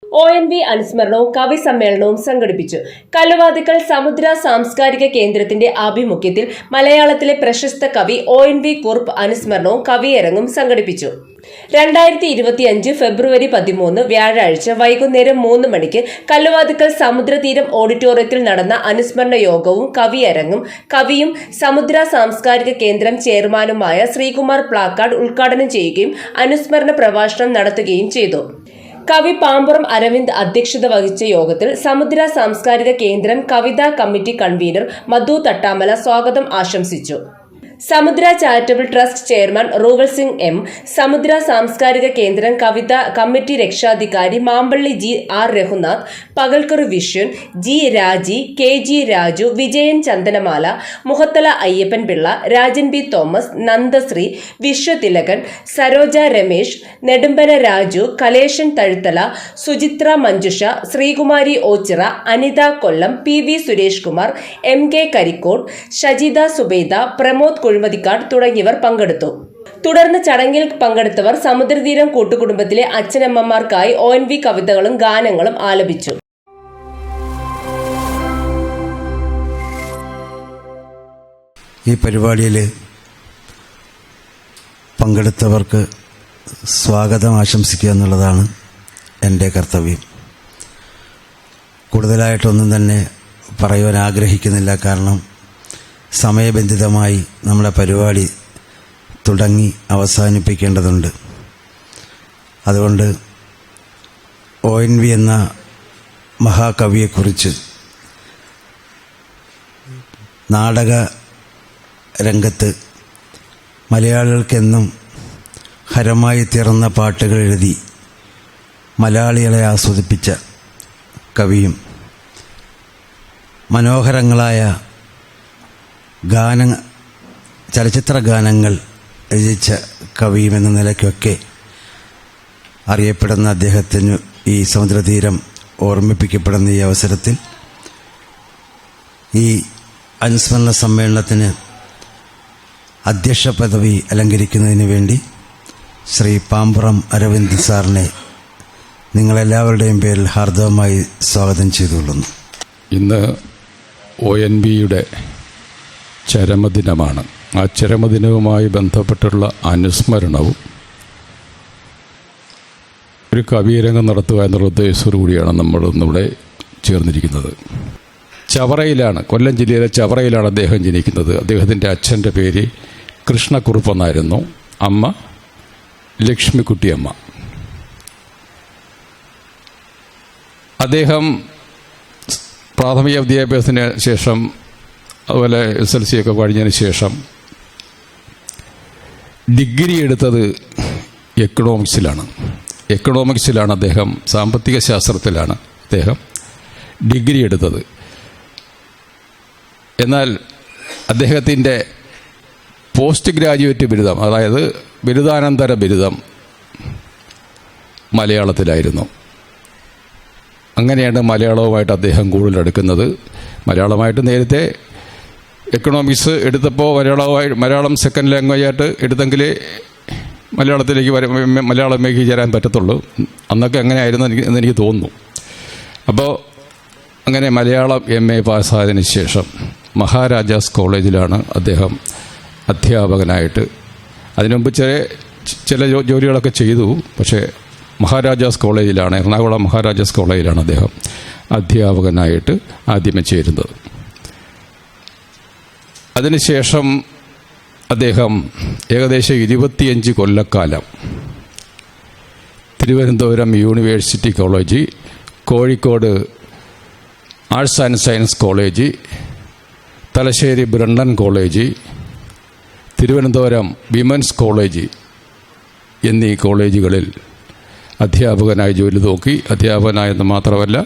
ONV അനുസ്മരണവും കവി സമ്മേളനവും സംഘടിപ്പിച്ചു. കല്ലുവാതിക്കൽ സമുദ്ര സാംസ്കാരിക കേന്ദ്രത്തിന്റെ ആഭിമുഖ്യത്തിൽ മലയാളത്തിലെ പ്രശസ്ത കവി ONV കുറുപ്പ് അനുസ്മരണവും കവിയരങ്ങും സംഘടിപ്പിച്ചു. 2025 ഫെബ്രുവരി 13 വ്യാഴാഴ്ച വൈകുന്നേരം 3 മണിക്ക് കല്ലുവാതിക്കൽ സമുദ്രതീരം ഓഡിറ്റോറിയത്തിൽ നടന്ന അനുസ്മരണ യോഗവും കവിയരങ്ങും കവിയും സമുദ്ര സാംസ്കാരിക കേന്ദ്രം ചെയർമാനുമായ ശ്രീകുമാർ പ്ലാക്കാട് ഉദ്ഘാടനം ചെയ്യുകയും അനുസ്മരണ പ്രഭാഷണം നടത്തുകയും ചെയ്തു. കവി പാമ്പുറം അരവിന്ദ് അധ്യക്ഷത വഹിച്ച യോഗത്തിൽ സമുദ്ര സാംസ്കാരിക കേന്ദ്രം കവിതാ കമ്മിറ്റി കൺവീനർ മധു തട്ടാമല സ്വാഗതം ആശംസിച്ചു. Samudra charitable trust chairman Ruval Singh M, Samudra സാംസ്കാരിക കേന്ദ്രം കവിതാ കമ്മിറ്റി രക്ഷാധികാരി Mampally G.R. Raghunath, Pakalkkar Viswan, G. Raji, KG. Raju, Vijayan Chandanamala, Muhathala Ayyappan Pillai, Rajan B. Thomas, Nandasree, Viswathilakan, Saroja Ramesh, Nedumpana Raju, Kaleshan Thazhuthala, Suchithra Manjusha, Sreekumari Oachira, Anitha Kollam, PV Suresh Kumar, MK Karikode, Shajitha Subaida, Pramod Kuzhimathikkad തുടങ്ങിയവർ പങ്കെടുത്തു. തുടർന്ന് ചടങ്ങിൽ പങ്കെടുത്തവർ സമുദ്രതീരം കൂട്ടുകുടുംബത്തിലെ അച്ഛനമ്മമാർക്കായി ONV കവിതകളും ഗാനങ്ങളും ആലപിച്ചു. ഈ പരിപാടിയിൽ പങ്കെടുത്തവർക്ക് സ്വാഗതം ആശംസിക്കുക എന്നുള്ളതാണ് എൻ്റെ കർത്തവ്യം. കൂടുതലായിട്ടൊന്നും തന്നെ പറയുവാൻ ആഗ്രഹിക്കുന്നില്ല. കാരണം സമയബന്ധിതമായി നമ്മുടെ പരിപാടി തുടങ്ങി അവസാനിപ്പിക്കേണ്ടതുണ്ട്. അതുകൊണ്ട് ONV എന്ന മഹാകവിയെക്കുറിച്ച് നാടക രംഗത്ത് മലയാളികൾക്കെന്നും ഹരമായി തീർന്ന പാട്ടുകൾ എഴുതി മലയാളികളെ ആസ്വദിപ്പിച്ച കവിയും മനോഹരങ്ങളായ ചലച്ചിത്ര ഗാനങ്ങൾ രചിച്ച കവിയും എന്ന നിലയ്ക്കൊക്കെ അറിയപ്പെടുന്ന അദ്ദേഹത്തിന് ഈ സമുദ്രതീരം ഓർമ്മിപ്പിക്കപ്പെടുന്ന ഈ അവസരത്തിൽ ഈ അനുസ്മരണ സമ്മേളനത്തിന് അധ്യക്ഷ പദവി അലങ്കരിക്കുന്നതിന് വേണ്ടി ശ്രീ പാമ്പുറം അരവിന്ദ് സാറിനെ നിങ്ങളെല്ലാവരുടെയും പേരിൽ ഹാർദവമായി സ്വാഗതം ചെയ്തുകൊള്ളുന്നു. ഇന്ന് ONVയുടെ ചരമദിനമാണ്. ആ ചരമദിനവുമായി ബന്ധപ്പെട്ടുള്ള അനുസ്മരണവും ഒരു കവിയരംഗം നടത്തുക എന്നുള്ള ഉദ്ദേശത്തോടു കൂടിയാണ് നമ്മൾ ഇന്നിവിടെ ചേർന്നിരിക്കുന്നത്. ചവറയിലാണ്, കൊല്ലം ജില്ലയിലെ ചവറയിലാണ് അദ്ദേഹം ജനിക്കുന്നത്. അദ്ദേഹത്തിൻ്റെ അച്ഛൻ്റെ പേര് കൃഷ്ണക്കുറുപ്പ് എന്നായിരുന്നു, അമ്മ ലക്ഷ്മിക്കുട്ടിയമ്മ. അദ്ദേഹം പ്രാഥമിക വിദ്യാഭ്യാസത്തിന് ശേഷം അതുപോലെ SLC ഒക്കെ കഴിഞ്ഞതിന് ശേഷം ഡിഗ്രി എടുത്തത് എക്കണോമിക്സിലാണ് അദ്ദേഹം, സാമ്പത്തിക ശാസ്ത്രത്തിലാണ് അദ്ദേഹം ഡിഗ്രി എടുത്തത്. എന്നാൽ അദ്ദേഹത്തിൻ്റെ പോസ്റ്റ് ഗ്രാജുവേറ്റ് ബിരുദം, അതായത് ബിരുദാനന്തര ബിരുദം മലയാളത്തിലായിരുന്നു. അങ്ങനെയാണ് മലയാളവുമായിട്ട് അദ്ദേഹം കൂടുതൽ അടുക്കുന്നത്. മലയാളമായിട്ട് നേരത്തെ എക്കണോമിക്സ് എടുത്തപ്പോൾ മലയാളം സെക്കൻഡ് ലാംഗ്വേജ് ആയിട്ട് എടുത്തെങ്കിൽ മലയാളത്തിലേക്ക് മലയാളമേക്ക് ചേരാൻ പറ്റത്തുള്ളൂ. അന്നൊക്കെ അങ്ങനെ ആയിരുന്നു എന്നെനിക്ക് തോന്നുന്നു. അപ്പോൾ അങ്ങനെ മലയാളം MA പാസ്സായതിനു ശേഷം മഹാരാജാസ് കോളേജിലാണ് അദ്ദേഹം അധ്യാപകനായിട്ട്, അതിനുമുമ്പ് ചില ജോലികളൊക്കെ ചെയ്തു. പക്ഷേ മഹാരാജാസ് കോളേജിലാണ്, എറണാകുളം മഹാരാജാസ് കോളേജിലാണ് അദ്ദേഹം അധ്യാപകനായിട്ട് ആദ്യമേ ചേരുന്നത്. അതിനുശേഷം അദ്ദേഹം ഏകദേശം 25 കൊല്ലക്കാലം Thiruvananthapuram university college, Kozhikode arts and science college, Thalassery Brennen college, Thiruvananthapuram women's college എന്നീ കോളേജുകളിൽ അധ്യാപകനായി ജോലി നോക്കി. അധ്യാപകനായെന്ന് മാത്രമല്ല,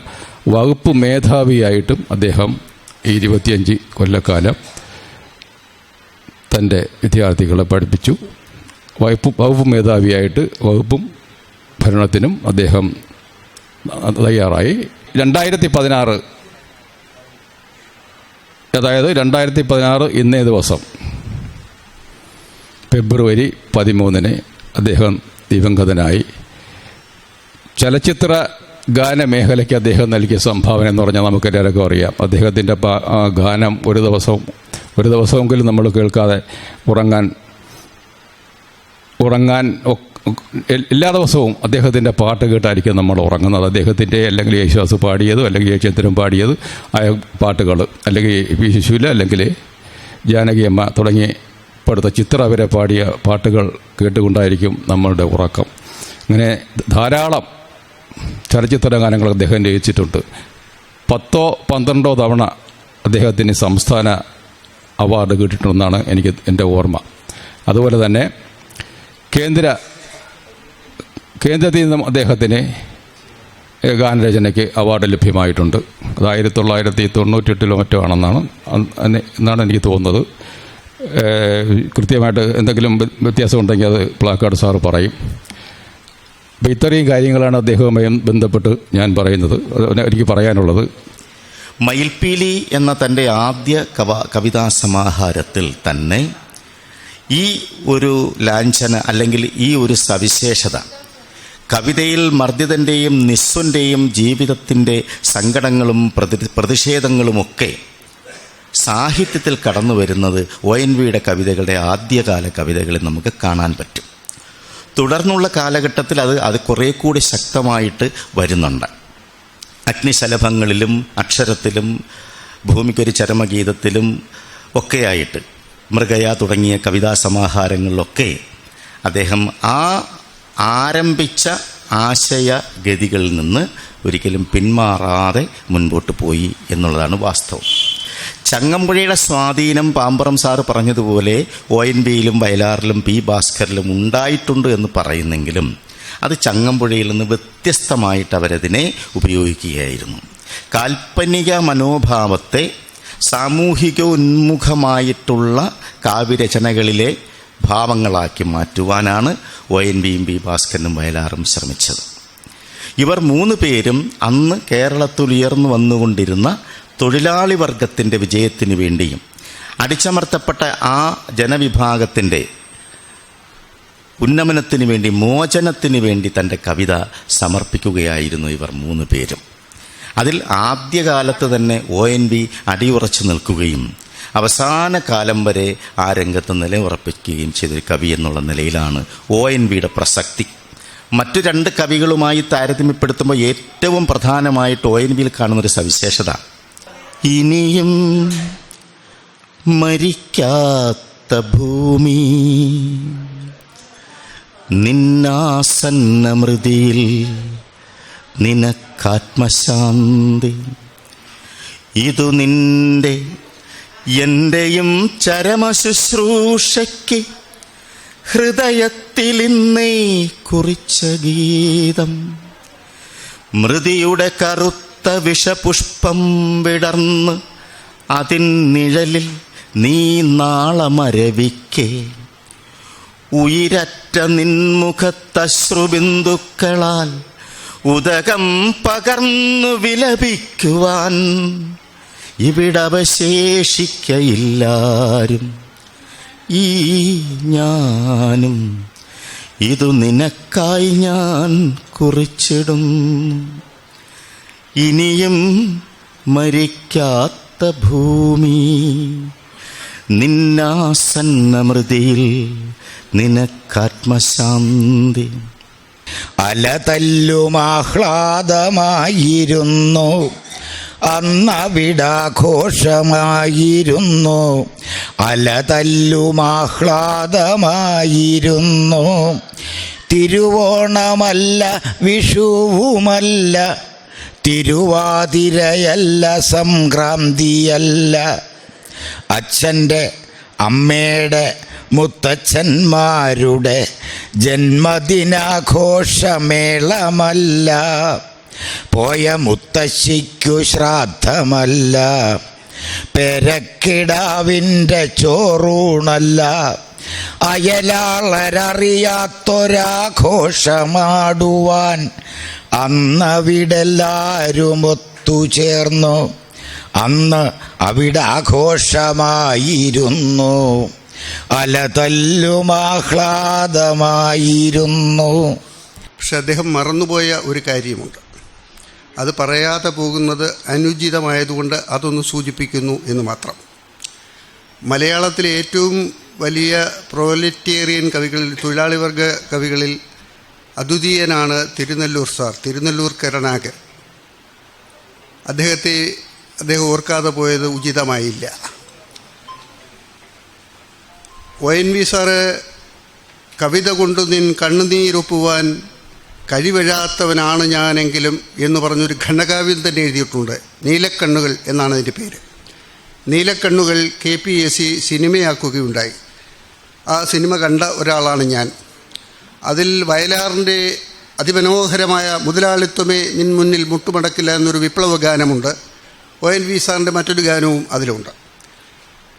വകുപ്പ് മേധാവിയായിട്ടും അദ്ദേഹം 25 കൊല്ലക്കാലം തൻ്റെ വിദ്യാർത്ഥികളെ പഠിപ്പിച്ചു. വകുപ്പ് മേധാവിയായിട്ട് വകുപ്പും ഭരണത്തിനും അദ്ദേഹം തയ്യാറായി. 2016 അതായത് 2016 ഇന്നേ ദിവസം ഫെബ്രുവരി 13 അദ്ദേഹം ദിവംഗതനായി. ചലച്ചിത്ര ഗാനമേഖലയ്ക്ക് അദ്ദേഹം നൽകിയ സംഭാവന എന്ന് പറഞ്ഞാൽ നമുക്കെല്ലാവർക്കും അറിയാം. അദ്ദേഹത്തിൻ്റെ ഗാനം ഒരു ദിവസമെങ്കിലും നമ്മൾ കേൾക്കാതെ ഉറങ്ങാൻ എല്ലാ ദിവസവും അദ്ദേഹത്തിൻ്റെ പാട്ട് കേട്ടായിരിക്കും നമ്മൾ ഉറങ്ങുന്നത്. അദ്ദേഹത്തിൻ്റെ അല്ലെങ്കിൽ യേശുദാസ് പാടിയത് അല്ലെങ്കിൽ യേശുചന്ദ്രൻ പാടിയത് ആയ പാട്ടുകൾ, അല്ലെങ്കിൽ പി ശിശുവിൽ അല്ലെങ്കിൽ ജാനകിയമ്മ തുടങ്ങി പടുത്ത ചിത്ര വരെ പാടിയ പാട്ടുകൾ കേട്ടുകൊണ്ടായിരിക്കും നമ്മളുടെ ഉറക്കം. അങ്ങനെ ധാരാളം ചലച്ചിത്ര ഗാനങ്ങൾ അദ്ദേഹം രചിച്ചിട്ടുണ്ട്. 10-12 തവണ അദ്ദേഹത്തിന് സംസ്ഥാന അവാർഡ് കിട്ടിയിട്ടുണ്ടെന്നാണ് എൻ്റെ ഓർമ്മ. അതുപോലെ തന്നെ കേന്ദ്രത്തിൽ നിന്നും അദ്ദേഹത്തിന് ഗാനരചനയ്ക്ക് അവാർഡ് ലഭ്യമായിട്ടുണ്ട്. അത് 1998 മറ്റോ എന്നാണ് എനിക്ക് തോന്നുന്നത്. കൃത്യമായിട്ട് എന്തെങ്കിലും വ്യത്യാസമുണ്ടെങ്കിൽ അത് പ്ലാക്കാർഡ് സാറ് പറയും. അപ്പോൾ ഇത്രയും കാര്യങ്ങളാണ് അദ്ദേഹവുമായി ബന്ധപ്പെട്ട് ഞാൻ പറയുന്നത്, എനിക്ക് പറയാനുള്ളത്. മയിൽപ്പീലി എന്ന തൻ്റെ ആദ്യ കവിതാ സമാഹാരത്തിൽ തന്നെ ഈ ഒരു ലാഞ്ചന അല്ലെങ്കിൽ ഈ ഒരു സവിശേഷത, കവിതയിൽ മർദ്ദിതൻ്റെയും നിസ്വൻ്റെയും ജീവിതത്തിൻ്റെ സങ്കടങ്ങളും പ്രതിഷേധങ്ങളുമൊക്കെ സാഹിത്യത്തിൽ കടന്നു വരുന്നത് ONVയുടെ കവിതകളുടെ ആദ്യകാല കവിതകളിൽ നമുക്ക് കാണാൻ പറ്റും. തുടർന്നുള്ള കാലഘട്ടത്തിൽ അത് കുറേ കൂടി ശക്തമായിട്ട് വരുന്നുണ്ട്. അഗ്നിശലഭങ്ങളിലും അക്ഷരത്തിലും ഭൂമിക്കൊരു ചരമഗീതത്തിലും ഒക്കെയായിട്ട് മൃഗയ തുടങ്ങിയ കവിതാ സമാഹാരങ്ങളിലൊക്കെ അദ്ദേഹം ആരംഭിച്ച ആശയഗതികളിൽ നിന്ന് ഒരിക്കലും പിന്മാറാതെ മുൻപോട്ട് പോയി എന്നുള്ളതാണ് വാസ്തവം. ചങ്ങമ്പുഴയുടെ സ്വാധീനം പാമ്പറം സാറ് പറഞ്ഞതുപോലെ ONVയിലും വയലാറിലും P. ഭാസ്കറിലും ഉണ്ടായിട്ടുണ്ട് എന്ന് പറയുന്നെങ്കിലും അത് ചങ്ങമ്പുഴയിൽ നിന്ന് വ്യത്യസ്തമായിട്ട് അവരതിനെ ഉപയോഗിക്കുകയായിരുന്നു. കാൽപ്പനിക മനോഭാവത്തെ സാമൂഹിക ഉന്മുഖമായിട്ടുള്ള കാവ്യരചനകളിലെ ഭാവങ്ങളാക്കി മാറ്റുവാനാണ് ONVയും P. ഭാസ്കരനും വയലാറും ശ്രമിച്ചത്. ഇവർ 3 പേരും അന്ന് കേരളത്തിൽ ഉയർന്നു വന്നുകൊണ്ടിരുന്ന തൊഴിലാളി വർഗത്തിൻ്റെ വിജയത്തിന് വേണ്ടിയും അടിച്ചമർത്തപ്പെട്ട ആ ജനവിഭാഗത്തിൻ്റെ ഉന്നമനത്തിന് വേണ്ടി, മോചനത്തിന് വേണ്ടി തൻ്റെ കവിത സമർപ്പിക്കുകയായിരുന്നു ഇവർ 3 പേരും. അതിൽ ആദ്യകാലത്ത് തന്നെ ONV അടിയുറച്ചു നിൽക്കുകയും അവസാന കാലം വരെ ആ രംഗത്ത് നിലയുറപ്പിക്കുകയും ചെയ്തൊരു കവി എന്നുള്ള നിലയിലാണ് ONVയുടെ പ്രസക്തി. മറ്റു 2 കവികളുമായി താരതമ്യപ്പെടുത്തുമ്പോൾ ഏറ്റവും പ്രധാനമായിട്ട് ONVയിൽ കാണുന്നൊരു സവിശേഷത, ഇനിയും മരിക്കാത്ത ഭൂമി നിന്നാസന്നമൃതിയിൽ നിനക്കാത്മശാന്തി, ഇതു നിന്റെ എൻ്റെയും ചരമശുശ്രൂഷയ്ക്ക് ഹൃദയത്തിലിന്നേ കുറിച്ച ഗീതം. മൃതിയുടെ കറുത്ത വിഷപുഷ്പം വിടർന്ന് അതിൻ നിഴലിൽ നീ നാളമരവിക്കെ, ഉയിരറ്റ നിൻമുഖത്തശ്രുബിന്ദുക്കളാൽ ഉദകം പകർന്നു വിലപിക്കുവാൻ ഇവിടവശേഷിക്കയില്ലാരും, ഈ ഞാനും ഇതു നിനക്കായി ഞാൻ കുറിച്ചിടും. ഇനിയും മരിക്കാത്ത ഭൂമി നിന്നാസന്നമൃതിയിൽ നിനക്കാത്മശാന്തി. അലതല്ലുമാഹ്ലാദമായിരുന്നു അന്നവിടാഘോഷമായിരുന്നു, അലതല്ലുമാഹ്ലാദമായിരുന്നു. തിരുവോണമല്ല വിഷുവുമല്ല, തിരുവാതിരയല്ല സംക്രാന്തിയല്ല, അച്ഛൻ്റെ അമ്മയുടെ മുത്തച്ഛന്മാരുടെ ജന്മദിനാഘോഷമേളമല്ല, പോയ മുത്തശ്ശിക്കു ശ്രാദ്ധമല്ല, പെരക്കിടാവിൻ്റെ ചോറൂണല്ല, അയലാളരറിയാത്തൊരാഘോഷമാടുവാൻ അന്നവിടെല്ലാവരും ഒത്തുചേർന്നു. അന്ന് അവിടെ ആഘോഷമായിരുന്നു, അലതല്ലുമാഹ്ലാദമായിരുന്നു. പക്ഷെ അദ്ദേഹം മറന്നുപോയ ഒരു കാര്യമുണ്ട്. അത് പറയാതെ പോകുന്നത് അനുചിതമായതുകൊണ്ട് അതൊന്ന് സൂചിപ്പിക്കുന്നു എന്ന് മാത്രം. മലയാളത്തിലെ ഏറ്റവും വലിയ പ്രൊലറ്റേറിയൻ കവികളിൽ, തൊഴിലാളി വർഗ കവികളിൽ അദ്വിതീയനാണ് തിരുനെല്ലൂർ സാർ, തിരുനെല്ലൂർ കരുണാകരൻ. അദ്ദേഹം ഓർക്കാതെ പോയത് ഉചിതമായില്ല. ONV സാറ് കവിത കൊണ്ടു നിൻ കണ്ണുനീരൊപ്പുവാൻ കഴിവഴാത്തവനാണ് ഞാനെങ്കിലും എന്ന് പറഞ്ഞൊരു ഖണ്ഡകാവ്യം തന്നെ എഴുതിയിട്ടുണ്ട്. നീലക്കണ്ണുകൾ എന്നാണ് അതിൻ്റെ പേര്. നീലക്കണ്ണുകൾ KPAC സിനിമയാക്കുകയുണ്ടായി. ആ സിനിമ കണ്ട ഒരാളാണ് ഞാൻ. അതിൽ വയലാറിൻ്റെ അതിമനോഹരമായ മുതലാളിത്വമേ നിൻ മുന്നിൽ മുട്ടുമടക്കില്ല എന്നൊരു വിപ്ലവ ഗാനമുണ്ട്. ONV സാറിൻ്റെ മറ്റൊരു ഗാനവും അതിലുണ്ട്.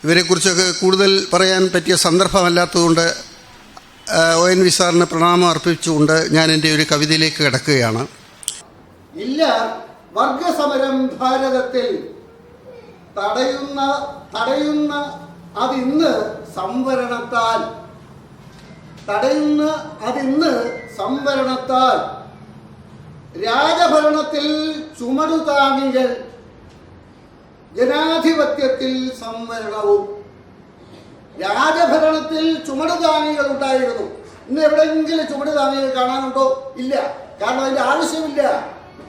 ഇവരെക്കുറിച്ചൊക്കെ കൂടുതൽ പറയാൻ പറ്റിയ സന്ദർഭമല്ലാത്തതുകൊണ്ട് ONV സാറിന് പ്രണാമം അർപ്പിച്ചുകൊണ്ട് ഞാൻ എൻ്റെ ഒരു കവിതയിലേക്ക് കിടക്കുകയാണ്. ഇല്ല വർഗസമരം ഭാരതത്തിൽ തടയുന്ന അതിന്ന് സംവരണത്താൽ രാജഭരണത്തിൽ ചുമടുതാങ്ങികൾ ജനാധിപത്യത്തിൽ സംവരണവും. രാജഭരണത്തിൽ ചുമടുതാങ്ങികൾ ഉണ്ടായിരുന്നു. ഇന്ന് എവിടെയെങ്കിലും ചുമടുതാങ്ങികൾ കാണാനുണ്ടോ? ഇല്ല. കാരണം അതിൻ്റെ ആവശ്യമില്ല.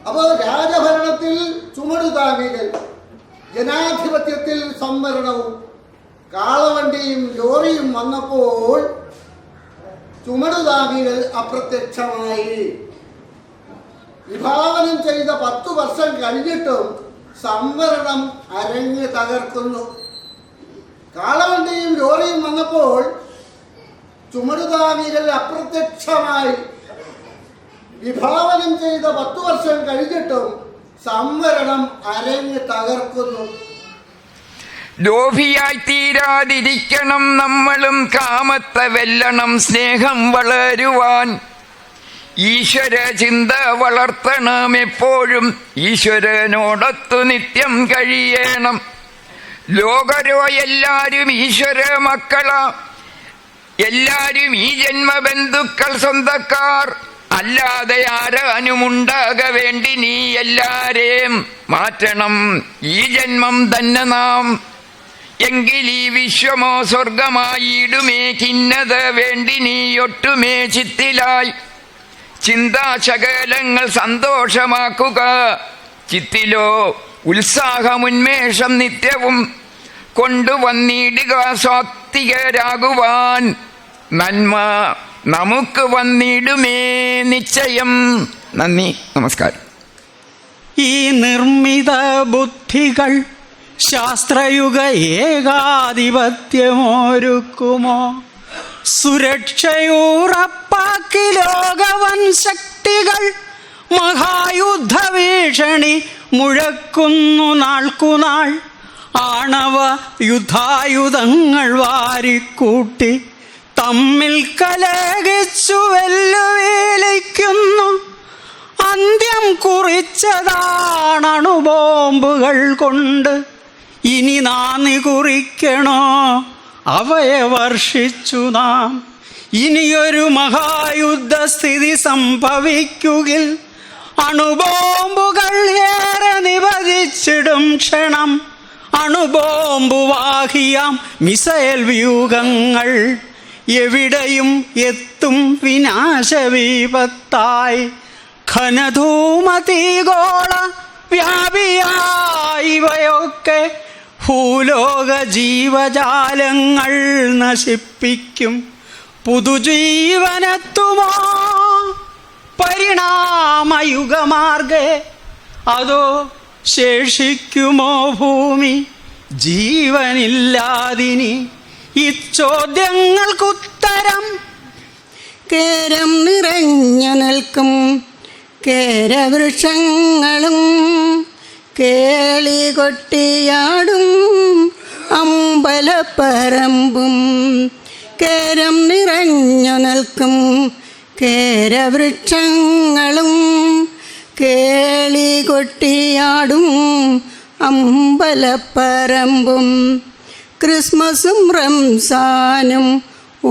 അപ്പോൾ രാജഭരണത്തിൽ ചുമടുതാങ്ങികൾ, ജനാധിപത്യത്തിൽ സംവരണവും. കാളവണ്ടിയും ലോറിയും വന്നപ്പോൾ ചുമടുതാങ്ങികൾ അപ്രത്യക്ഷമായി. വിഭാവനം ചെയ്ത 10 വർഷം കഴിഞ്ഞിട്ടും സംവരണം അരങ്ങ് തകർക്കുന്നു. കാളവണ്ടിയും ലോറിയും വന്നപ്പോൾ ചുമടുതാങ്ങികൾ അപ്രത്യക്ഷമായി. വിഭാവനം ചെയ്ത 10 വർഷം കഴിഞ്ഞിട്ടും സംവരണം അരങ്ങ് തകർക്കുന്നു. ലോഭിയായി തീരാതിരിക്കണം നമ്മളും, കാമത്തെ വെല്ലണം സ്നേഹം വളരുവാൻ. ഈശ്വര ചിന്ത വളർത്തണം എപ്പോഴും, ഈശ്വരനോടൊത്തു നിത്യം കഴിയണം. ലോകരോ എല്ലാരും ഈശ്വര മക്കളാ, എല്ലാരും ഈ ജന്മബന്ധുക്കൾ സ്വന്തക്കാർ. അല്ലാതെ ആരാനുമുണ്ടാക വേണ്ടി നീ എല്ലാരെയും മാറ്റണം ഈ ജന്മം തന്നെ നാം. എങ്കിൽ ഈ വിശ്വമോ സ്വർഗമായിടുമേ, ഖിന്നത വേണ്ടി നീ ഒട്ടുമേ ചിത്തിലായി. ചിന്താശകലങ്ങൾ സന്തോഷമാക്കുക, ചിത്തിലോ ഉത്സാഹമുന്മേഷം നിത്യവും കൊണ്ടുവന്നിടുക. സ്വാത്വികരാകുവാൻ നന്മ നമുക്ക് വന്നിടുമേ നിശ്ചയം. നന്ദി, നമസ്കാരം. ഈ നിർമ്മിത ബുദ്ധികൾ ശാസ്ത്രയുഗ ഏകാധിപത്യമൊരുക്കുമോ? സുരക്ഷയൂറപ്പാക്കി ലോകവൻ ശക്തികൾ മഹായുദ്ധ ഭീഷണി മുഴക്കുന്നു നാൾക്കുനാൾ. ആണവ യുദ്ധായുധങ്ങൾ വാരിക്കൂട്ടി തമ്മിൽ കലഹിച്ചു വെല്ലുവിളിക്കുന്നു. അന്ത്യം കുറിച്ചതാണണുബോംബുകൾ കൊണ്ട്. ഇനി നാന്ദി കുറിക്കണോ അവയെ വർഷിച്ചു നാം. ഇനിയൊരു മഹായുദ്ധസ്ഥിതി സംഭവിക്കുകിൽ അണുബോംബുകൾ ഏറെ നിപതിച്ചിടും ക്ഷണം. അണുബോംബുവാഹിയാം മിസൈൽ വ്യൂഹങ്ങൾ എവിടെയും എത്തും വിനാശവിപത്തായി. ഘനധൂമതീഗോള വ്യാപിയായിവയൊക്കെ ഭൂലോക ജീവജാലങ്ങൾ നശിപ്പിക്കും. പുതുജീവനെത്തുമോ പരിണാമയുഗമാർഗേ? അതോ ശേഷിക്കുമോ ഭൂമി ജീവനില്ലാതിനി? ഇച്ചോദ്യങ്ങൾക്കുത്തരം കേരം നിറഞ്ഞു നിൽക്കും കേരവൃക്ഷങ്ങളും കേളി കൊട്ടിയാടും അമ്പലപ്പറമ്പും. കേരം നിറഞ്ഞു നിൽക്കും കേരവൃക്ഷങ്ങളും കേളി കൊട്ടിയാടും അമ്പലപ്പറമ്പും. ക്രിസ്മസും റംസാനും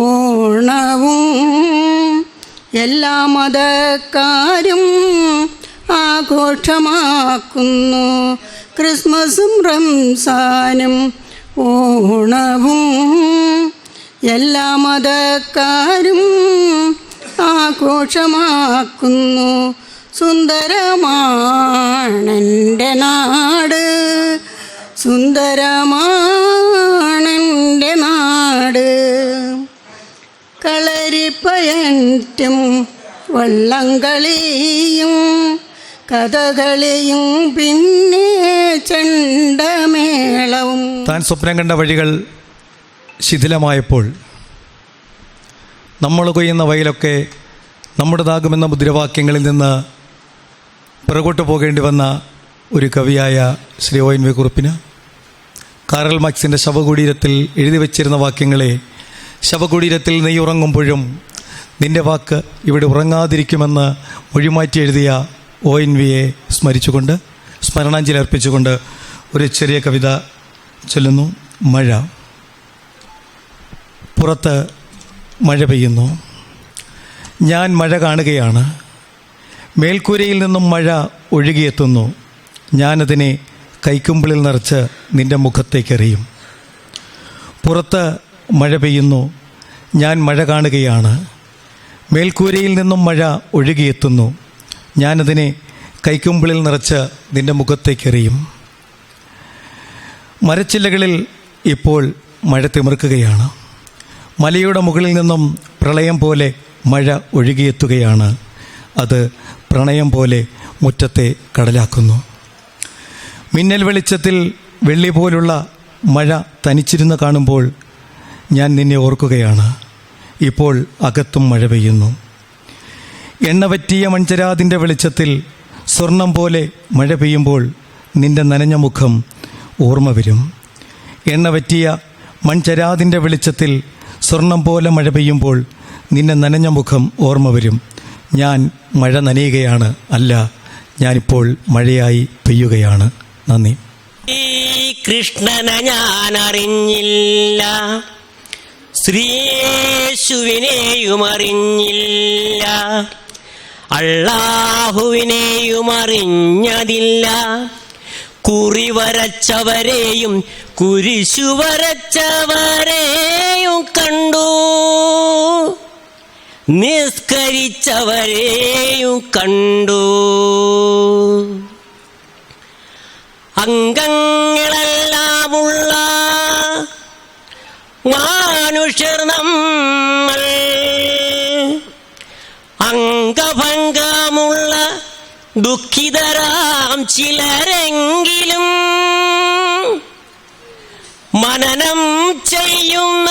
ഓണവും എല്ലാ മതക്കാരും ആഘോഷമാക്കുന്നു. ക്രിസ്മസും റംസാനും ഓണവും എല്ലാ മതക്കാരും ആഘോഷമാക്കുന്നു. സുന്ദരമാണെൻ്റെ നാട്, സുന്ദരമാണെൻ്റെ നാട്. കളരിപ്പയറ്റും വള്ളംകളിയും കഥകളിയും പിന്നെ ചെണ്ടമേളവും. താൻ സ്വപ്നം കണ്ട വഴികൾ ശിഥിലമായപ്പോൾ നമ്മൾ കൊയ്യുന്ന വയലൊക്കെ നമ്മുടേതാകുമെന്ന മുദ്രാവാക്യങ്ങളിൽ നിന്ന് പിറകോട്ട് പോകേണ്ടി വന്ന ഒരു കവിയായ ശ്രീ ONV കുറുപ്പിന് കാറൽ മാർക്സിൻ്റെ ശവകുടീരത്തിൽ എഴുതി വച്ചിരുന്ന വാക്യങ്ങളെ ശവകുടീരത്തിൽ നീ ഉറങ്ങുമ്പോഴും നിന്റെ വാക്ക് ഇവിടെ ഉറങ്ങാതിരിക്കുമെന്ന് മൊഴിമാറ്റി എഴുതിയ ONVയെ സ്മരിച്ചുകൊണ്ട്, സ്മരണാഞ്ജലി അർപ്പിച്ചുകൊണ്ട് ഒരു ചെറിയ കവിത ചൊല്ലുന്നു. മഴ. പുറത്ത് മഴ പെയ്യുന്നു. ഞാൻ മഴ കാണുകയാണ്. മേൽക്കൂരയിൽ നിന്നും മഴ ഒഴുകിയെത്തുന്നു. ഞാനതിനെ കൈക്കുമ്പിളിൽ നിറച്ച് നിൻ്റെ മുഖത്തേക്കെറിയും. പുറത്ത് മഴ പെയ്യുന്നു. ഞാൻ മഴ കാണുകയാണ്. മേൽക്കൂരയിൽ നിന്നും മഴ ഒഴുകിയെത്തുന്നു. ഞാനതിനെ കൈക്കുമ്പിളിൽ നിറച്ച് നിൻ്റെ മുഖത്തേക്കെറിയും. മരച്ചില്ലകളിൽ ഇപ്പോൾ മഴ തിമിർക്കുകയാണ്. മലയുടെ മുകളിൽ നിന്നും പ്രളയം പോലെ മഴ ഒഴുകിയെത്തുകയാണ്. അത് പ്രണയം പോലെ മുറ്റത്തെ കടലാക്കുന്നു. മിന്നൽ വെളിച്ചത്തിൽ വെള്ളി പോലുള്ള മഴ തനിച്ചിരുന്ന് കാണുമ്പോൾ ഞാൻ നിന്നെ ഓർക്കുകയാണ്. ഇപ്പോൾ അകത്തും മഴ പെയ്യുന്നു. എണ്ണ പറ്റിയ മൺചരാതിൻ്റെ വെളിച്ചത്തിൽ സ്വർണം പോലെ മഴ പെയ്യുമ്പോൾ നിന്റെ നനഞ്ഞ മുഖം ഓർമ്മ വരും. എണ്ണ പറ്റിയ മൺചരാതിൻ്റെ വെളിച്ചത്തിൽ സ്വർണം പോലെ മഴ പെയ്യുമ്പോൾ നിന്റെ നനഞ്ഞ മുഖം ഓർമ്മ വരും. ഞാൻ മഴ നനയുകയാണ്, അല്ല, ഞാനിപ്പോൾ മഴയായി പെയ്യുകയാണ്. നന്ദി. ഈ കൃഷ്ണനെ ഞാൻ അറിഞ്ഞില്ല, ശ്രീയേശുവിനെയും അറിഞ്ഞില്ല, അല്ലാഹുവിനെയും അറിഞ്ഞതില്ല. കുറി വരച്ചവരെയും കുരിശു വരച്ചവരെയും കണ്ടു, നിസ്കരിച്ചവരെയും കണ്ടു. അംഗങ്ങളെല്ലാമുള്ള മനുഷ്യർ നമ്മൾ, അംഗഭംഗമുള്ള ദുഃഖിതരാം ചിലരെങ്കിലും മനനം ചെയ്യുന്ന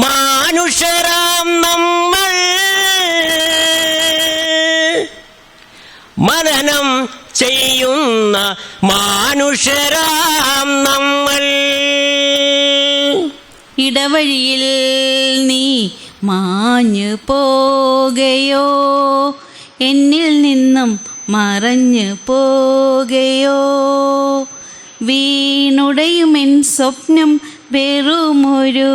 മനുഷ്യരാം നമ്മൾ, മനനം ചെയ്യുന്ന മനുഷ്യരാം നമ്മൾ. ഇടവഴിയിൽ നീ മാഞ്ഞു പോകയോ, എന്നിൽ നിന്നും മറഞ്ഞു പോകയോ. വീണുടയുമെൻ സ്വപ്നം വെറുമൊരു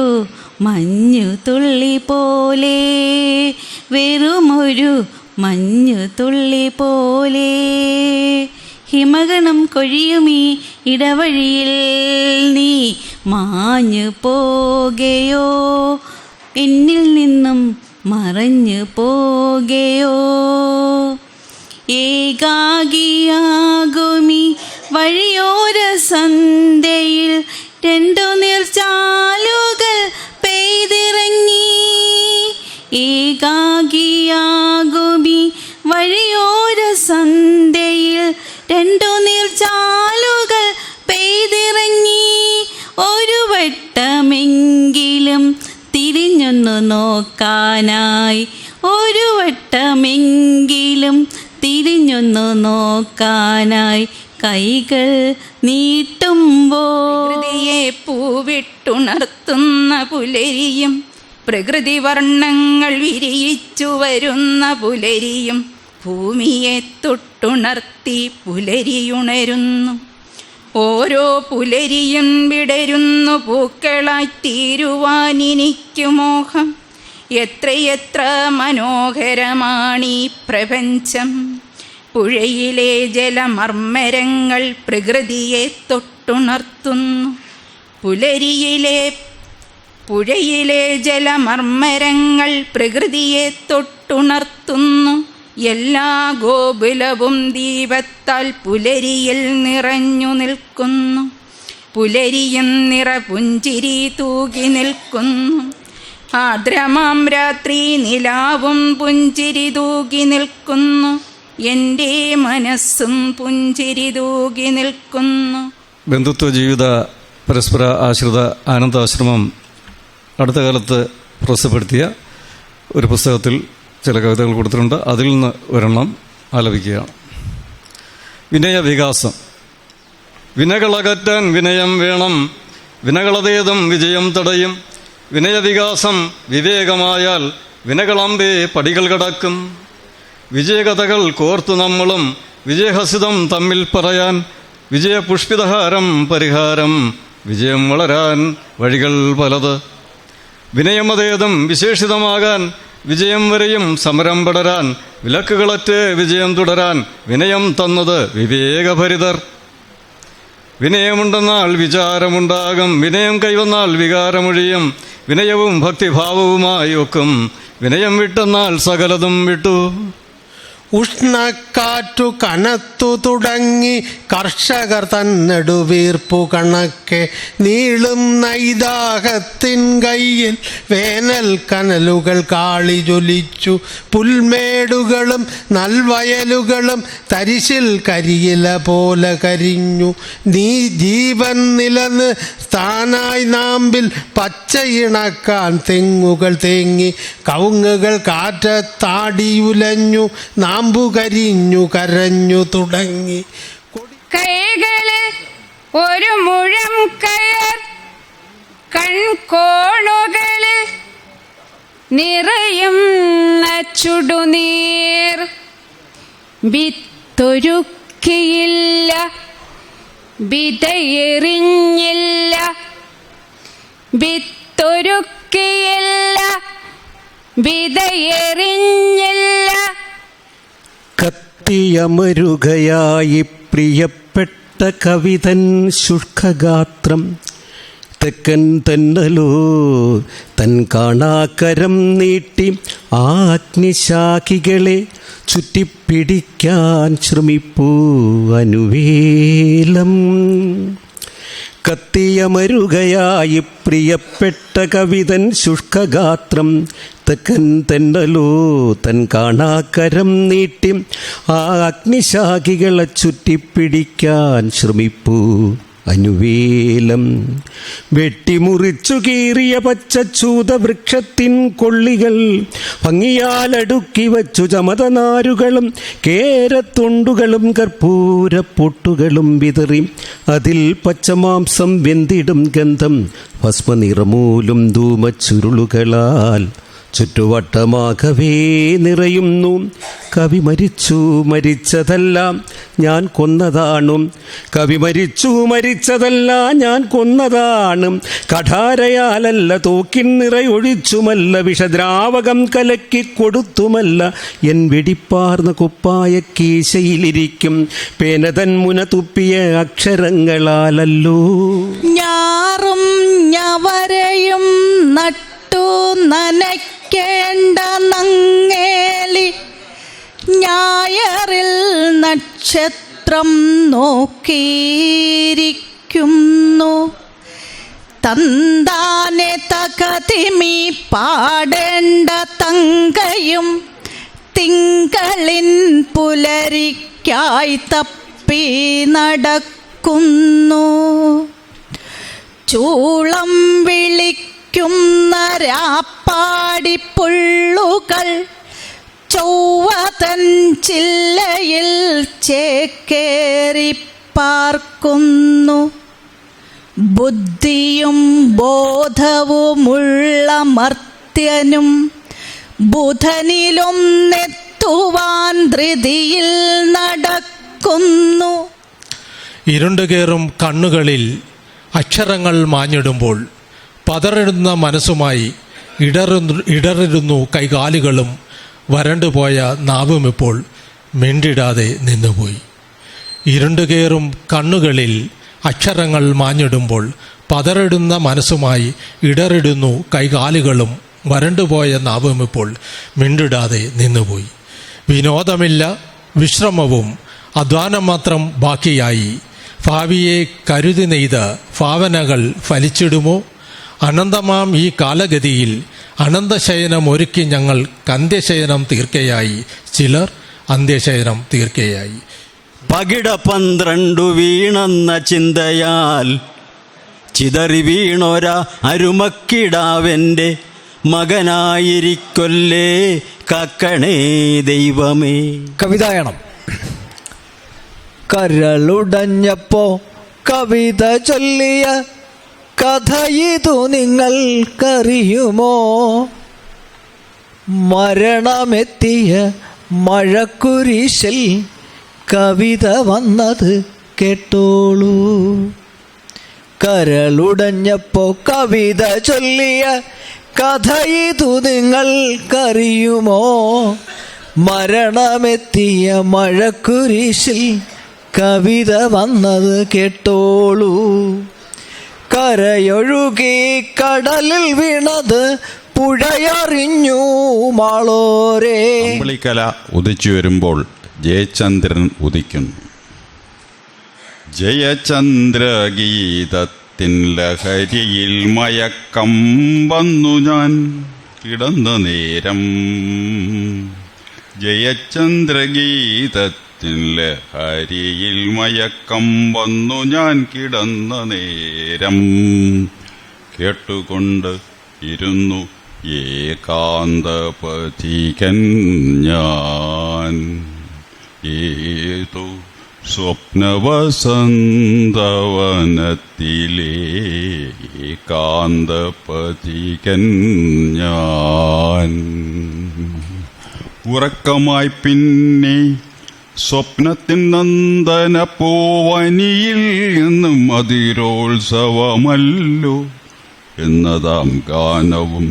മഞ്ഞു തുള്ളി പോലെ, വെറുമൊരു മഞ്ഞു തുള്ളി പോലെ. ഹിമഗണം കൊഴിയുമീ ഇടവഴിയിൽ നീ മാഞ്ഞു പോകയോ, എന്നിൽ നിന്നും മറഞ്ഞു പോകയോ. ഏകാഗിയാകുമീ വഴിയോര സന്ധ്യയിൽ രണ്ടു നീർച്ചാലുകൾ പെയ്തിറങ്ങി. ഏകാഗിയാകുമീ വഴിയോര സന്ധ്യയിൽ രണ്ടു നീർച്ചാലുകൾ പെയ്തിറങ്ങി. ഒരു വട്ടമെങ്കിലും തിരിഞ്ഞൊന്നു നോക്കാനായി, ഒരു വട്ടമെങ്കിലും തിരിഞ്ഞൊന്നു നോക്കാനായി കൈകൾ നീട്ടുമ്പോൾ. പ്രകൃതിയെ പൂവിട്ടുണർത്തുന്ന പുലരിയും, പ്രകൃതി വർണ്ണങ്ങൾ വിരിയിച്ചു വരുന്ന പുലരിയും, ഭൂമിയെ തൊട്ടുണർത്തി പുലരിയുണരുന്നു. ഓരോ പുലരിയും വിടരുന്നു പൂക്കളായി തീരുവാനെനിക്കു മോഹം. എത്രയെത്ര മനോഹരമാണീ പ്രപഞ്ചം. പുഴയിലെ ജലമർമ്മരങ്ങൾ പ്രകൃതിയെ തൊട്ടുണർത്തുന്നു. പുഴയിലെ ജലമർമ്മരങ്ങൾ പ്രകൃതിയെ തൊട്ടുണർത്തുന്നു. എല്ലാ ഗോകുലവും ദീപത്താൽ പുലരിയിൽ നിറഞ്ഞു നിൽക്കുന്നു. പുലരിയും നിറപുഞ്ചിരി തൂകി നിൽക്കുന്നു. ആർദ്രമാം രാത്രി നിലാവും പുഞ്ചിരി തൂകി നിൽക്കുന്നു. എൻ്റെ മനസ്സും പുഞ്ചിരി തൂകി നിൽക്കുന്നു. ബന്ധുത്വ ജീവിത പരസ്പര ആശ്രിത ആനന്ദാശ്രമം അടുത്ത കാലത്ത് പ്രസിദ്ധപ്പെടുത്തിയ ഒരു പുസ്തകത്തിൽ ചില കവിതകൾ കൊടുത്തിട്ടുണ്ട്. അതിൽ നിന്ന് ഒരെണ്ണം ആലപിക്കുകയാണ്. വിനയവികാസം. വിനകളകറ്റാൻ വിനയം വേണം, വിനകളതേതും വിജയം തടയും. വിനയവികാസം വിവേകമായാൽ വിനകളമ്പേ പടികൾ കടക്കും. വിജയകഥകൾ കോർത്തു നമ്മളും വിജയഹസിതം തമ്മിൽ പറയാൻ. വിജയപുഷ്പിതഹാരം പരിഹാരം, വിജയം വളരാൻ വഴികൾ പലത്. വിനയമതേതും വിശേഷിതമാകാൻ, വിജയം വരെയും സമരം പടരാൻ. വിലക്കുകളറ്റ് വിജയം തുടരാൻ, വിനയം തന്നത് വിവേകഭരിതർ. വിനയമുണ്ടെന്നാൽ വിചാരമുണ്ടാകും, വിനയം കൈവന്നാൽ വികാരമൊഴിയും. വിനയവും ഭക്തിഭാവവുമായി ഒക്കും, വിനയം വിട്ടെന്നാൽ സകലതും വിട്ടു. ഉഷ്ണക്കാറ്റു കനത്തു തുടങ്ങി കർഷകർ തന്നെടുവീർപ്പു കണക്കെ നീളും നൈദാഹത്തിൻ കയ്യിൽ വേനൽ കനലുകൾ കാളി ജ്വലിച്ചു. പുൽമേടുകളും നൽവയലുകളും തരിശിൽ കരിയില പോലെ കരിഞ്ഞു. നീ ജീവൻ നിലന്ന് സ്ഥാനായി നാമ്പിൽ പച്ചയിണക്കാൻ തെങ്ങുകൾ തേങ്ങി. കവുങ്ങുകൾ കാറ്റത്താടിയുലഞ്ഞു, നാമ്പു കരിഞ്ഞു കരഞ്ഞു തുടങ്ങി. കൈകളിൽ ഒരു മുഴം കയർ, കൺകോണുകളിൽ നിറയുന്ന ചുടുനീർ. വിത്തൊരുക്കിയില്ല, വിതയെറിഞ്ഞില്ല. വിത്തൊരുക്കിയില്ല, വിതയെറിഞ്ഞില്ല. കത്തിയമരുകയായി പ്രിയപ്പെട്ട കവിതൻ ശുഷ്കഗാത്രം. തെക്കൻ തെന്നലോ തൻ കാണാക്കരം നീട്ടി ആ അഗ്നിശാഖികളെ ചുറ്റിപ്പിടിക്കാൻ ശ്രമിപ്പൂ അനുവേലം. കത്തിയമരുകയായി പ്രിയപ്പെട്ട കവിതൻ ശുഷ്കഗാത്രം. തെക്കൻ തെന്നലോ തൻ കാണാക്കരം നീട്ടി ആ അഗ്നിശാഖികളെ ചുറ്റിപ്പിടിക്കാൻ ശ്രമിപ്പൂ അനുവേലം. വെട്ടിമുറിച്ചു കീറിയ പച്ചച്ചൂതവൃക്ഷത്തിൻ കൊള്ളികൾ ഭംഗിയാലടുക്കി വച്ചു ചമതനാരുകളും കേരത്തുണ്ടുകളും കർപ്പൂരപ്പൊട്ടുകളും വിതറി. അതിൽ പച്ചമാംസം വെന്തിടും ഗന്ധം ഭസ്മനിറമൂലും ധൂമച്ചുരുളുകളാൽ ചുറ്റുവട്ടമാകവേ നിറയുന്നു. കവി മരിച്ചു, മരിച്ചതല്ല ഞാൻ കൊന്നതാണു. കവി മരിച്ചു, മരിച്ചതല്ല ഞാൻ കൊന്നതാണ്. കഠാരയാലല്ല, തോക്കിൻ നിറയൊഴിച്ചുമല്ല, വിഷദ്രാവകം കലക്കി കൊടുത്തുമല്ല. എൻ വെടിപ്പാർന്ന കുപ്പായ കീശയിലിരിക്കും പേനതൻ മുന തുപ്പിയ അക്ഷരങ്ങളാലല്ലോ. ഞാറും ഞവരയും നട്ടു നനയ്ക്കേണ്ട നങ്ങേലി ഞായറിൽ നക്ഷത്രം നോക്കിയിരിക്കുന്നു. തന്താനെ തകതിമി പാടേണ്ട തങ്കയും തിങ്കളിൻ പുലരിക്കായി തപ്പി നടക്കുന്നു. ചൂളം വിളിക്കുന്ന രാപ്പാടിപ്പുള്ളുകൾ ചൊവ്വതൻ ചില്ലയിൽ ചേക്കേറി പാർക്കുന്നു. ബുദ്ധിയും ബോധവുമുള്ള മർത്യനും ബുധനിലൊന്നെത്തുവാൻ ധൃതിയിൽ നടക്കുന്നു. ഇരുണ്ടുകേറും കണ്ണുകളിൽ അക്ഷരങ്ങൾ മാഞ്ഞിടുമ്പോൾ പതറിടുന്ന മനസ്സുമായി ഇടറിരുന്നു കൈകാലുകളും. വരണ്ടുപോയ നാവുമിപ്പോൾ മിണ്ടിടാതെ നിന്നുപോയി. ഇരുണ്ടുകയറും കണ്ണുകളിൽ അക്ഷരങ്ങൾ മാഞ്ഞിടുമ്പോൾ പതറിടുന്ന മനസ്സുമായി ഇടറിടുന്നു കൈകാലുകളും. വരണ്ടുപോയ നാവും ഇപ്പോൾ മിണ്ടിടാതെ നിന്നുപോയി. വിനോദമില്ല, വിശ്രമവും അധ്വാനം മാത്രം ബാക്കിയായി. ഭാവിയെ കരുതി നെയ്ത ഭാവനകൾ ഫലിച്ചിടുമോ? അനന്തമാം ഈ കാലഗതിയിൽ അനന്തശയനം ഒരുക്കി ഞങ്ങൾ അന്ത്യശയനം തീർക്കയായി. ചിലർ അന്ത്യശയനം തീർക്കയായി. പകിട 12 വീണെന്ന ചിന്തയാൽ ചിതറി വീണൊര അരുമക്കിടാവെൻ്റെ മകനായിരിക്കൊല്ലേ കാക്കണേ ദൈവമേ. കവിതായണം. കരളുടഞ്ഞപ്പോ കവിത ചൊല്ലിയ കഥ ഇതു നിങ്ങൾക്കറിയുമോ? മരണമെത്തിയ മഴക്കുരിശിൽ കവിത വന്നത് കേട്ടോളൂ. കരളുടഞ്ഞപ്പോ കവിത ചൊല്ലിയ കഥ ഇതു നിങ്ങൾക്കറിയുമോ? മരണമെത്തിയ മഴക്കുരിശിൽ കവിത വന്നത് കേട്ടോളൂ. കരയൊഴുകി കടലിൽ വീണത് പുഴയറിഞ്ഞു മാളോരേ. അമ്പിളിക്കല ഉദിച്ചു വരുമ്പോൾ ജയചന്ദ്രൻ ഉദിക്കുന്നു. ജയചന്ദ്രഗീതത്തിൻ ലഹരിയിൽ മയക്കം വന്നു ഞാൻ കിടന്ന നേരം. ജയചന്ദ്രഗീതത്തിൻ ലഹരിയിൽ മയക്കം വന്നു ഞാൻ കിടന്ന നേരം. കേട്ടുകൊണ്ട് ഇരുന്നു ഏകാന്തപഥികൻ ഞാൻ. ഏതു സ്വപ്നവസന്തവനത്തിലെ ഏകാന്തപഥികൻ ഞാൻ. ഉറക്കമായി പിന്നെ സ്വപ്നത്തിൻ നന്ദന പൂവനിയിൽ നിന്നും മതിരോത്സവമല്ലോ എന്നതാം ഗാനവും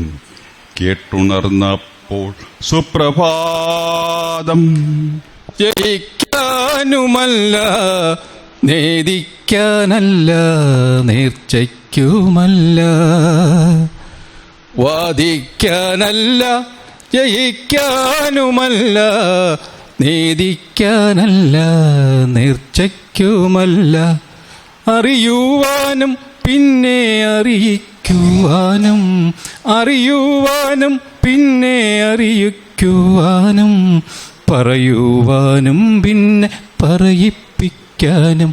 കേട്ടുണർന്നപ്പോൾ സുപ്രഭാതം. ജയിക്കാനുമല്ല നേദിക്കാനല്ല നേർച്ചയ്ക്കുമല്ല. വാദിക്കാനല്ല ജയിക്കാനുമല്ല നേദിക്കാനല്ല നേർച്ചയ്ക്കുമല്ല. അറിയുവാനും പിന്നെ അറിയിക്കുവാനും അറിയുവാനും പിന്നെ അറിയിക്കുവാനും പറയുവാനും പിന്നെ പറയിപ്പിക്കാനും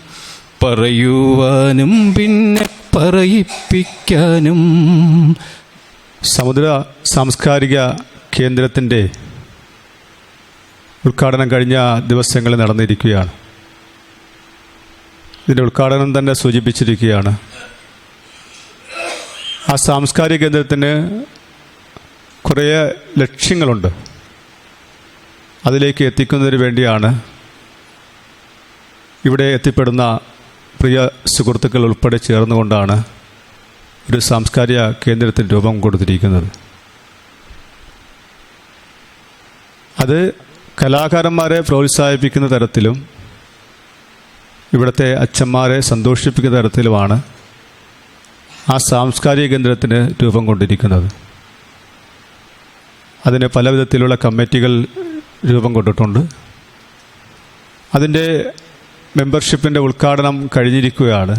പറയുവാനും പിന്നെ പറയിപ്പിക്കാനും. സമുദ്ര സാംസ്കാരിക കേന്ദ്രത്തിൻ്റെ ഉദ്ഘാടനം കഴിഞ്ഞ ദിവസങ്ങളിൽ നടന്നിരിക്കുകയാണ്. ഇതിൻ്റെ ഉദ്ഘാടനം തന്നെ സൂചിപ്പിച്ചിരിക്കുകയാണ്. ആ സാംസ്കാരിക കേന്ദ്രത്തിന് കുറേ ലക്ഷ്യങ്ങളുണ്ട്. അതിലേക്ക് എത്തിക്കുന്നതിന് വേണ്ടിയാണ് ഇവിടെ എത്തിപ്പെടുന്ന പ്രിയ സുഹൃത്തുക്കൾ ഉൾപ്പെടെ ചേർന്നുകൊണ്ടാണ് ഒരു സാംസ്കാരിക കേന്ദ്രത്തിന് രൂപം കൊടുത്തിരിക്കുന്നത്. അത് കലാകാരന്മാരെ പ്രോത്സാഹിപ്പിക്കുന്ന തരത്തിലും ഇവിടുത്തെ അച്ഛന്മാരെ സന്തോഷിപ്പിക്കുന്ന തരത്തിലുമാണ് ആ സാംസ്കാരിക കേന്ദ്രത്തിന് രൂപം കൊണ്ടിരിക്കുന്നത്. അതിന് പല വിധത്തിലുള്ള കമ്മിറ്റികൾ രൂപം കൊണ്ടിട്ടുണ്ട്. അതിൻ്റെ മെമ്പർഷിപ്പിൻ്റെ ഉദ്ഘാടനം കഴിഞ്ഞിരിക്കുകയാണ്.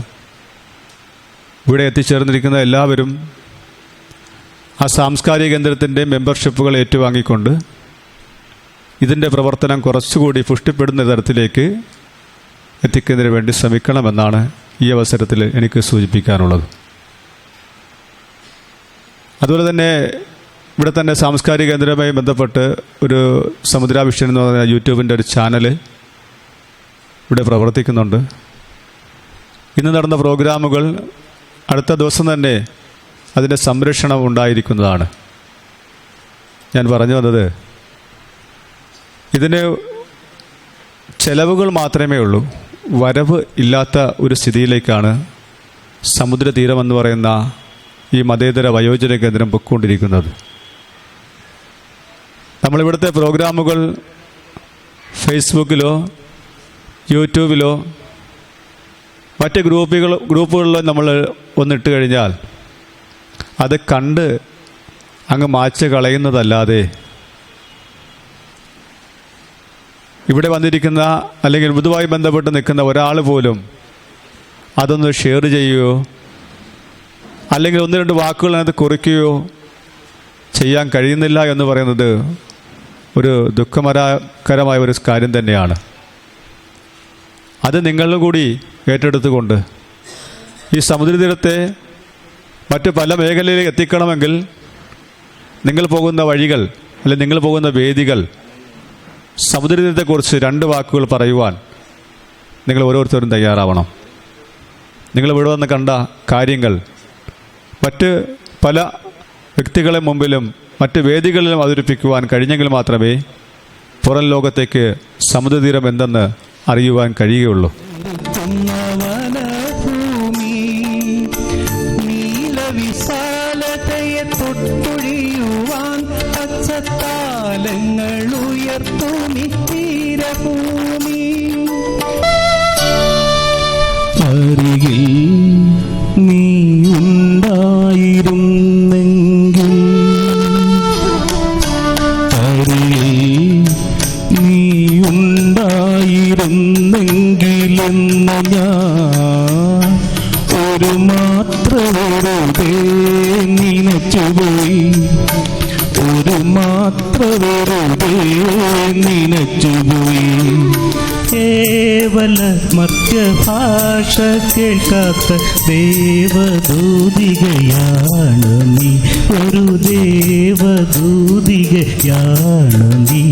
ഇവിടെ എത്തിച്ചേർന്നിരിക്കുന്ന എല്ലാവരും ആ സാംസ്കാരിക കേന്ദ്രത്തിൻ്റെ മെമ്പർഷിപ്പുകൾ ഏറ്റുവാങ്ങിക്കൊണ്ട് ഇതിൻ്റെ പ്രവർത്തനം കുറച്ചുകൂടി പുഷ്ടിപ്പെടുന്ന തരത്തിലേക്ക് എത്തിക്കുന്നതിന് വേണ്ടി ശ്രമിക്കണമെന്നാണ് ഈ അവസരത്തിൽ എനിക്ക് സൂചിപ്പിക്കാനുള്ളത്. അതുപോലെ തന്നെ ഇവിടെ തന്നെ സാംസ്കാരിക കേന്ദ്രവുമായി ബന്ധപ്പെട്ട് ഒരു സമുദ്രാവിഷൻ എന്ന് പറയുന്ന യൂട്യൂബിൻ്റെ ഒരു ചാനൽ ഇവിടെ പ്രവർത്തിക്കുന്നുണ്ട്. ഇന്ന് നടന്ന പ്രോഗ്രാമുകൾ അടുത്ത ദിവസം തന്നെ അതിൻ്റെ സംരക്ഷണം ഉണ്ടായിരിക്കുന്നതാണ്. ഞാൻ പറഞ്ഞു വന്നത്, ഇതിന് ചെലവുകൾ മാത്രമേ ഉള്ളൂ, വരവ് ഇല്ലാത്ത ഒരു സ്ഥിതിയിലേക്കാണ് സമുദ്രതീരമെന്ന് പറയുന്ന ഈ മതേതര വയോജന കേന്ദ്രം പൊയ്ക്കൊണ്ടിരിക്കുന്നത്. നമ്മളിവിടുത്തെ പ്രോഗ്രാമുകൾ ഫേസ്ബുക്കിലോ യൂട്യൂബിലോ മറ്റ് ഗ്രൂപ്പുകളിലോ നമ്മൾ ഒന്നിട്ട് കഴിഞ്ഞാൽ അത് കണ്ട് അങ്ങ് മാച്ച് കളയുന്നതല്ലാതെ ഇവിടെ വന്നിരിക്കുന്ന അല്ലെങ്കിൽ ഇതുമായി ബന്ധപ്പെട്ട് നിൽക്കുന്ന ഒരാൾ പോലും അതൊന്ന് ഷെയർ ചെയ്യുകയോ അല്ലെങ്കിൽ ഒന്ന് രണ്ട് വാക്കുകൾ അതിനകത്ത് കുറിക്കുകയോ ചെയ്യാൻ കഴിയുന്നില്ല എന്ന് പറയുന്നത് ഒരു ദുഃഖകരമായ ഒരു കാര്യം തന്നെയാണ്. അത് നിങ്ങളും കൂടി ഏറ്റെടുത്തുകൊണ്ട് ഈ സമുദ്രതീരത്തെ മറ്റ് പല മേഖലയിലേക്ക് എത്തിക്കണമെങ്കിൽ നിങ്ങൾ പോകുന്ന വഴികൾ അല്ലെങ്കിൽ നിങ്ങൾ പോകുന്ന വേദികൾ സമുദ്രതീരത്തെക്കുറിച്ച് രണ്ട് വാക്കുകൾ പറയുവാൻ നിങ്ങൾ ഓരോരുത്തരും തയ്യാറാവണം. നിങ്ങൾ ഇവിടെ വന്ന് കണ്ട കാര്യങ്ങൾ മറ്റ് പല വ്യക്തികളെ മുമ്പിലും മറ്റ് വേദികളിലും അവതരിപ്പിക്കുവാൻ കഴിഞ്ഞെങ്കിൽ മാത്രമേ പുറം ലോകത്തേക്ക് സമുദ്രതീരം എന്തെന്ന് അറിയുവാൻ കഴിയുകയുള്ളൂ. നീലവിശാലതയെ തൊട്ടൊഴിയുവാൻ പച്ചത്താലങ്ങൾ ഉയർത്തുമി തീരഭൂമി. അരികിൽ നീ ഉണ്ടായിരുന്നെങ്കിൽ, അരികിൽ നീ ഉണ്ടായിരുന്നെങ്കിലെന്ന ഞാൻ ഒരു മാത്ര വെറുതെ നനച്ചുപോയി, ഒരു മാത്ര വെറുതെ നനച്ചുപോയി. കേവല മർത്യഭാഷ കേൾക്കാത്ത ദേവദൂതികയാണ് നീ, ഒരു ദേവദൂതികയാണ് നീ.